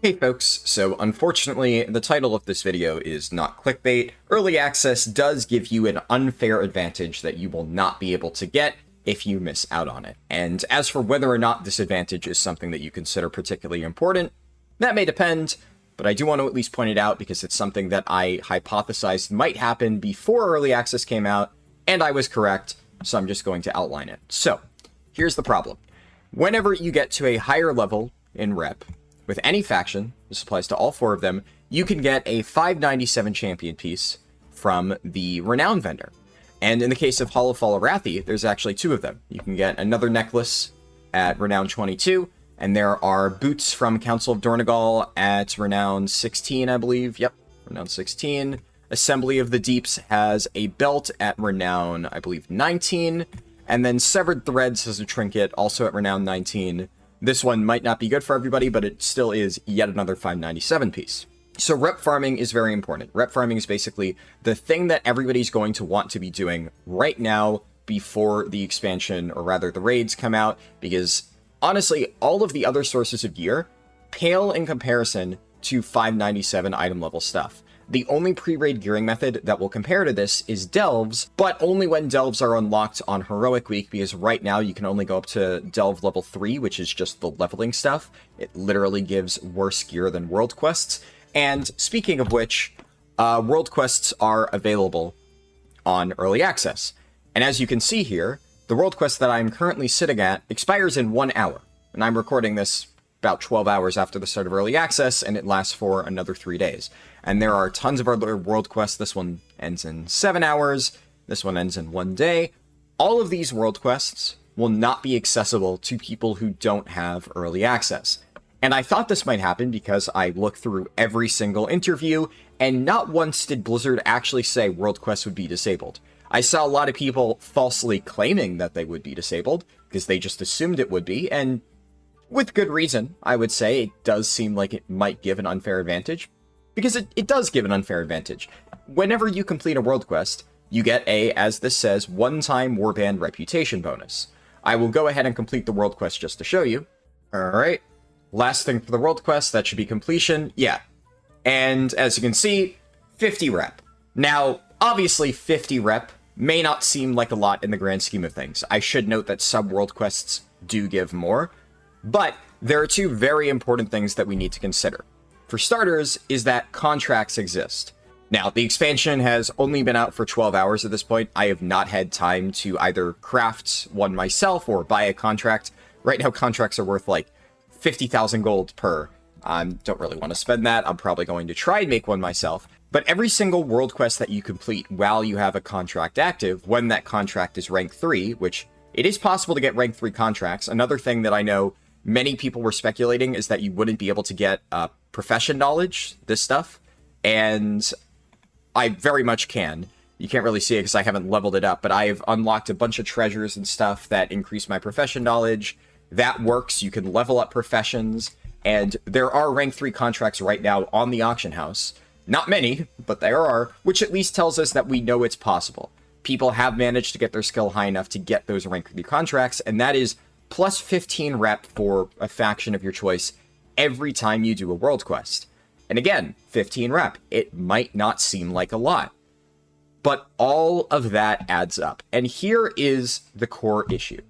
Hey folks, so unfortunately the title of this video is not clickbait. Early access does give you an unfair advantage that you will not be able to get if you miss out on it. And as for whether or not this advantage is something that you consider particularly important, that may depend, but I do want to at least point it out because it's something that I hypothesized might happen before early access came out, and I was correct, so I'm just going to outline it. So, here's the problem. Whenever you get to a higher level in rep, with any faction, this applies to all four of them, you can get a 597 champion piece from the Renown vendor. And in the case of Hollowfall Arathi, there's actually two of them. You can get another necklace at Renown 22, and there are boots from Council of Dornegal at Renown 16, I believe. Yep, Renown 16. Assembly of the Deeps has a belt at Renown, I believe, 19. And then Severed Threads has a trinket, also at Renown 19. This one might not be good for everybody, but it still is yet another 597 piece. So rep farming is very important. Rep farming is basically the thing that everybody's going to want to be doing right now before the expansion, or rather the raids come out, because honestly, all of the other sources of gear pale in comparison to 597 item level stuff. The only pre-raid gearing method that will compare to this is delves, but only when delves are unlocked on Heroic Week, because right now you can only go up to delve level 3, which is just the leveling stuff. It literally gives worse gear than world quests. And speaking of which, world quests are available on early access. And as you can see here, the world quest that I'm currently sitting at expires in 1 hour. And I'm recording this about 12 hours after the start of early access, and it lasts for another 3 days. And there are tons of other world quests. This one ends in 7 hours. This one ends in 1 day. All of these world quests will not be accessible to people who don't have early access. And I thought this might happen because I looked through every single interview, and not once did Blizzard actually say world quests would be disabled. I saw a lot of people falsely claiming that they would be disabled, because they just assumed it would be, and with good reason, I would say. It does seem like it might give an unfair advantage, because it does give an unfair advantage. Whenever you complete a world quest, you get a, as this says, one-time warband reputation bonus. I will go ahead and complete the world quest just to show you. Alright, last thing for the world quest, that should be completion, yeah. And as you can see, 50 rep. Now, obviously 50 rep may not seem like a lot in the grand scheme of things. I should note that sub-world quests do give more, but there are two very important things that we need to consider. For starters, is that contracts exist. Now, the expansion has only been out for 12 hours at this point. I have not had time to either craft one myself or buy a contract. Right now, contracts are worth like 50,000 gold per. I don't really want to spend that. I'm probably going to try and make one myself. But every single world quest that you complete while you have a contract active, when that contract is rank 3, which it is possible to get rank 3 contracts. Another thing that I know many people were speculating is that you wouldn't be able to get profession knowledge, this stuff, and I very much can. You can't really see it because I haven't leveled it up, but I've unlocked a bunch of treasures and stuff that increase my profession knowledge. That works. You can level up professions, and there are rank 3 contracts right now on the auction house. Not many, but there are, which at least tells us that we know it's possible. People have managed to get their skill high enough to get those rank 3 contracts, and that is plus 15 rep for a faction of your choice every time you do a world quest. And again, 15 rep. It might not seem like a lot, but all of that adds up. And here is the core issue.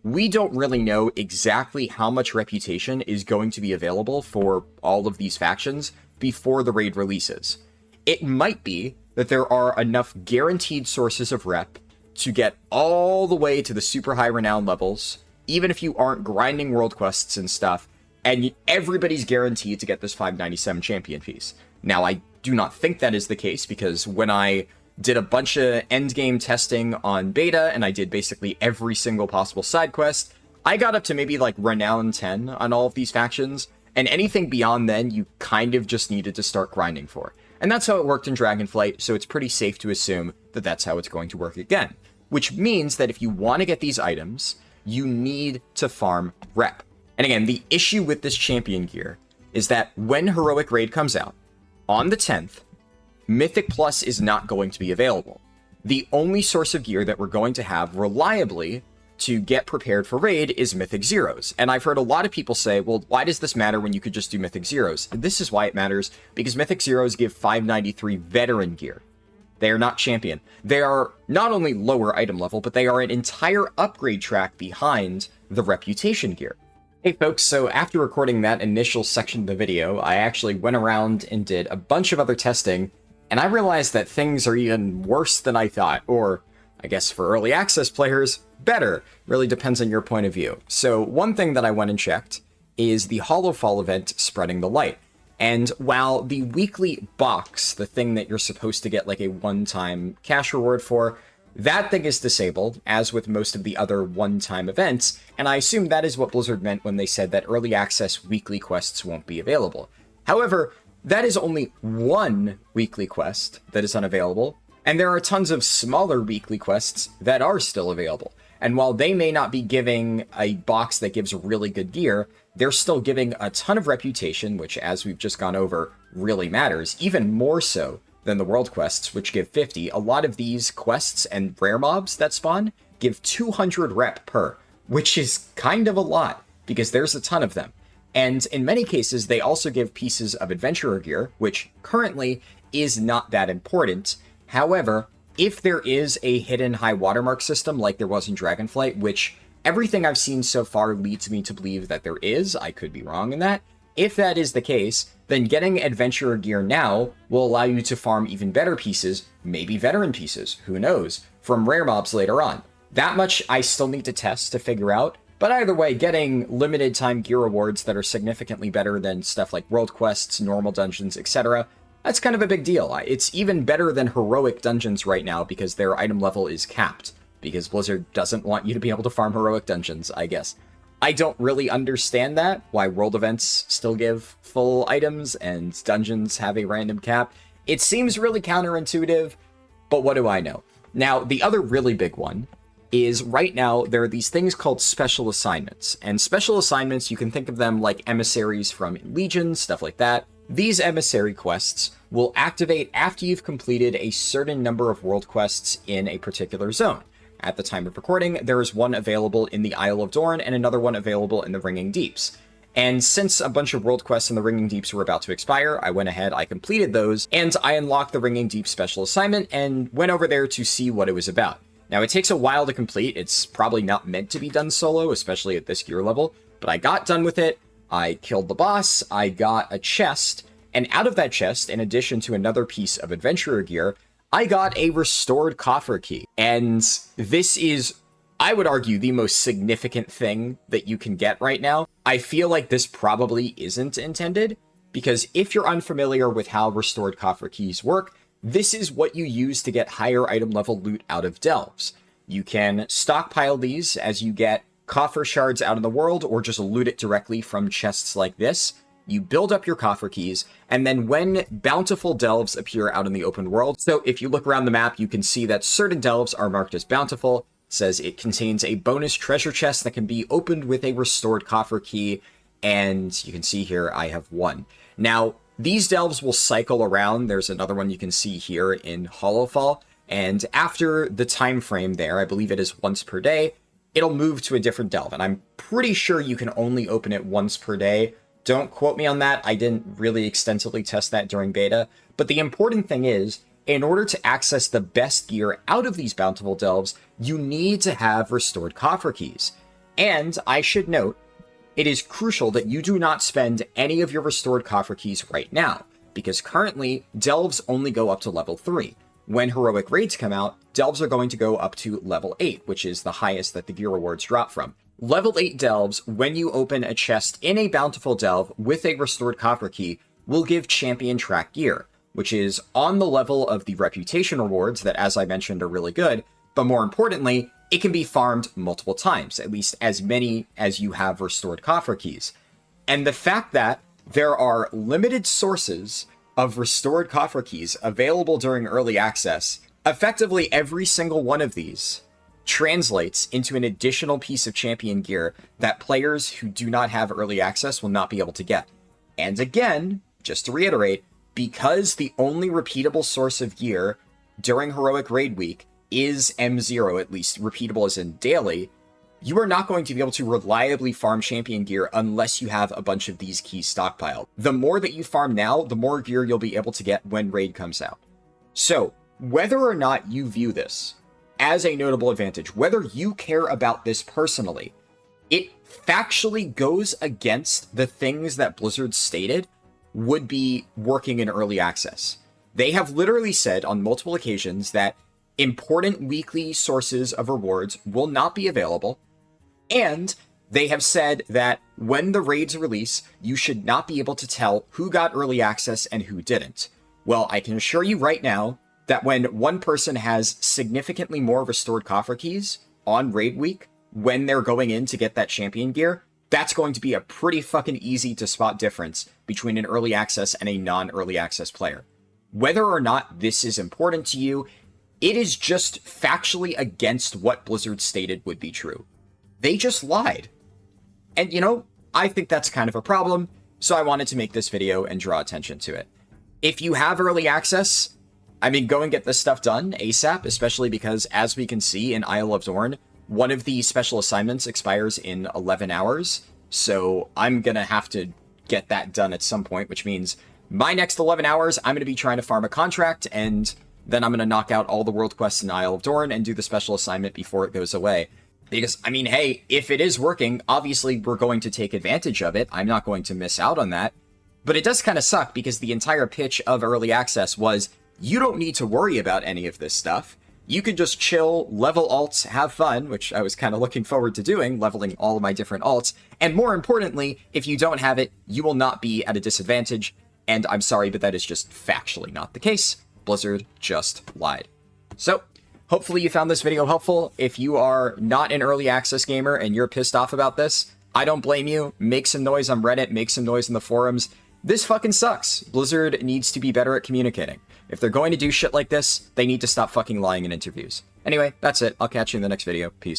We don't really know exactly how much reputation is going to be available for all of these factions before the raid releases. It might be that there are enough guaranteed sources of rep to get all the way to the super high renown levels, even if you aren't grinding world quests and stuff, and everybody's guaranteed to get this 597 champion piece. Now, I do not think that is the case, because when I did a bunch of endgame testing on beta, and I did basically every single possible side quest, I got up to maybe like Renown 10 on all of these factions, and anything beyond then, you kind of just needed to start grinding for. And that's how it worked in Dragonflight, so it's pretty safe to assume that that's how it's going to work again. Which means that if you want to get these items, you need to farm rep. And again, the issue with this champion gear is that when Heroic Raid comes out, on the 10th, Mythic Plus is not going to be available. The only source of gear that we're going to have reliably to get prepared for raid is Mythic Zeros. And I've heard a lot of people say, well, why does this matter when you could just do Mythic Zeros? This is why it matters, because Mythic Zeros give 593 veteran gear. They are not champion. They are not only lower item level, but they are an entire upgrade track behind the reputation gear. Hey folks, so after recording that initial section of the video, I actually went around and did a bunch of other testing, and I realized that things are even worse than I thought, or I guess for early access players, better. Really depends on your point of view. So one thing that I went and checked is the Hollowfall event, Spreading the Light. And while the weekly box, the thing that you're supposed to get like a one-time cash reward for, that thing is disabled, as with most of the other one-time events, and I assume that is what Blizzard meant when they said that early access weekly quests won't be available. However, that is only one weekly quest that is unavailable, and there are tons of smaller weekly quests that are still available. And while they may not be giving a box that gives really good gear, they're still giving a ton of reputation, which, as we've just gone over, really matters, even more so than the world quests, which give 50. A lot of these quests and rare mobs that spawn give 200 rep per, which is kind of a lot, because there's a ton of them. And in many cases, they also give pieces of adventurer gear, which currently is not that important. However, if there is a hidden high watermark system like there was in Dragonflight, which everything I've seen so far leads me to believe that there is, I could be wrong in that. If that is the case, then getting adventurer gear now will allow you to farm even better pieces, maybe veteran pieces, who knows, from rare mobs later on. That much I still need to test to figure out, but either way, getting limited time gear rewards that are significantly better than stuff like world quests, normal dungeons, etc., that's kind of a big deal. It's even better than heroic dungeons right now because their item level is capped, because Blizzard doesn't want you to be able to farm heroic dungeons, I guess. I don't really understand that, why world events still give full items and dungeons have a random cap. It seems really counterintuitive, but what do I know? Now, the other really big one is right now there are these things called special assignments. And special assignments, you can think of them like emissaries from Legion, stuff like that. These emissary quests will activate after you've completed a certain number of world quests in a particular zone. At the time of recording, there is one available in the Isle of Dorn and another one available in the Ringing Deeps. And since a bunch of world quests in the Ringing Deeps were about to expire, I went ahead, I completed those, and I unlocked the Ringing Deep special assignment and went over there to see what it was about. Now, it takes a while to complete. It's probably not meant to be done solo, especially at this gear level, but I got done with it. I killed the boss, I got a chest, and out of that chest, in addition to another piece of adventurer gear, I got a restored coffer key. And this is, I would argue, the most significant thing that you can get right now. I feel like this probably isn't intended, because if you're unfamiliar with how restored coffer keys work, this is what you use to get higher item level loot out of delves. You can stockpile these as you get coffer shards out in the world, or just loot it directly from chests like this. You build up your coffer keys, and then when bountiful delves appear out in the open world, so if you look around the map, you can see that certain delves are marked as bountiful. It says it contains a bonus treasure chest that can be opened with a restored coffer key, and you can see here I have one. Now, these delves will cycle around. There's another one you can see here in Hollowfall, and after the time frame there, I believe it is once per day, it'll move to a different delve, and I'm pretty sure you can only open it once per day. Don't quote me on that. I didn't really extensively test that during beta. But the important thing is, in order to access the best gear out of these bountiful delves, you need to have restored coffer keys. And I should note, it is crucial that you do not spend any of your restored coffer keys right now, because currently, delves only go up to level 3. When heroic raids come out, delves are going to go up to level 8, which is the highest that the gear rewards drop from. Level 8 delves, when you open a chest in a bountiful delve with a restored coffer key, will give champion track gear, which is on the level of the reputation rewards that, as I mentioned, are really good, but more importantly, it can be farmed multiple times, at least as many as you have restored coffer keys. And the fact that there are limited sources of restored coffer keys available during early access, effectively every single one of these translates into an additional piece of champion gear that players who do not have early access will not be able to get. And again, just to reiterate, because the only repeatable source of gear during Heroic Raid Week is M0, at least repeatable as in daily, you are not going to be able to reliably farm champion gear unless you have a bunch of these keys stockpiled. The more that you farm now, the more gear you'll be able to get when raid comes out. So, whether or not you view this as a notable advantage, whether you care about this personally, it factually goes against the things that Blizzard stated would be working in early access. They have literally said on multiple occasions that important weekly sources of rewards will not be available, and they have said that when the raids release, you should not be able to tell who got early access and who didn't. Well, I can assure you right now that when one person has significantly more restored coffer keys on raid week, when they're going in to get that champion gear, that's going to be a pretty fucking easy to spot difference between an early access and a non-early access player. Whether or not this is important to you, it is just factually against what Blizzard stated would be true. They just lied. And, you know, I think that's kind of a problem, so I wanted to make this video and draw attention to it. If you have early access, I mean, go and get this stuff done ASAP, especially because, as we can see in Isle of Dorn, one of the special assignments expires in 11 hours, so I'm gonna have to get that done at some point, which means my next 11 hours, I'm gonna be trying to farm a contract, and then I'm gonna knock out all the world quests in Isle of Dorn and do the special assignment before it goes away. Because, I mean, hey, if it is working, obviously we're going to take advantage of it. I'm not going to miss out on that. But it does kind of suck because the entire pitch of early access was, you don't need to worry about any of this stuff. You can just chill, level alts, have fun, which I was kind of looking forward to doing, leveling all of my different alts. And more importantly, if you don't have it, you will not be at a disadvantage. And I'm sorry, but that is just factually not the case. Blizzard just lied. So, hopefully you found this video helpful. If you are not an early access gamer and you're pissed off about this, I don't blame you. Make some noise on Reddit, make some noise in the forums. This fucking sucks. Blizzard needs to be better at communicating. If they're going to do shit like this, they need to stop fucking lying in interviews. Anyway, that's it. I'll catch you in the next video. Peace.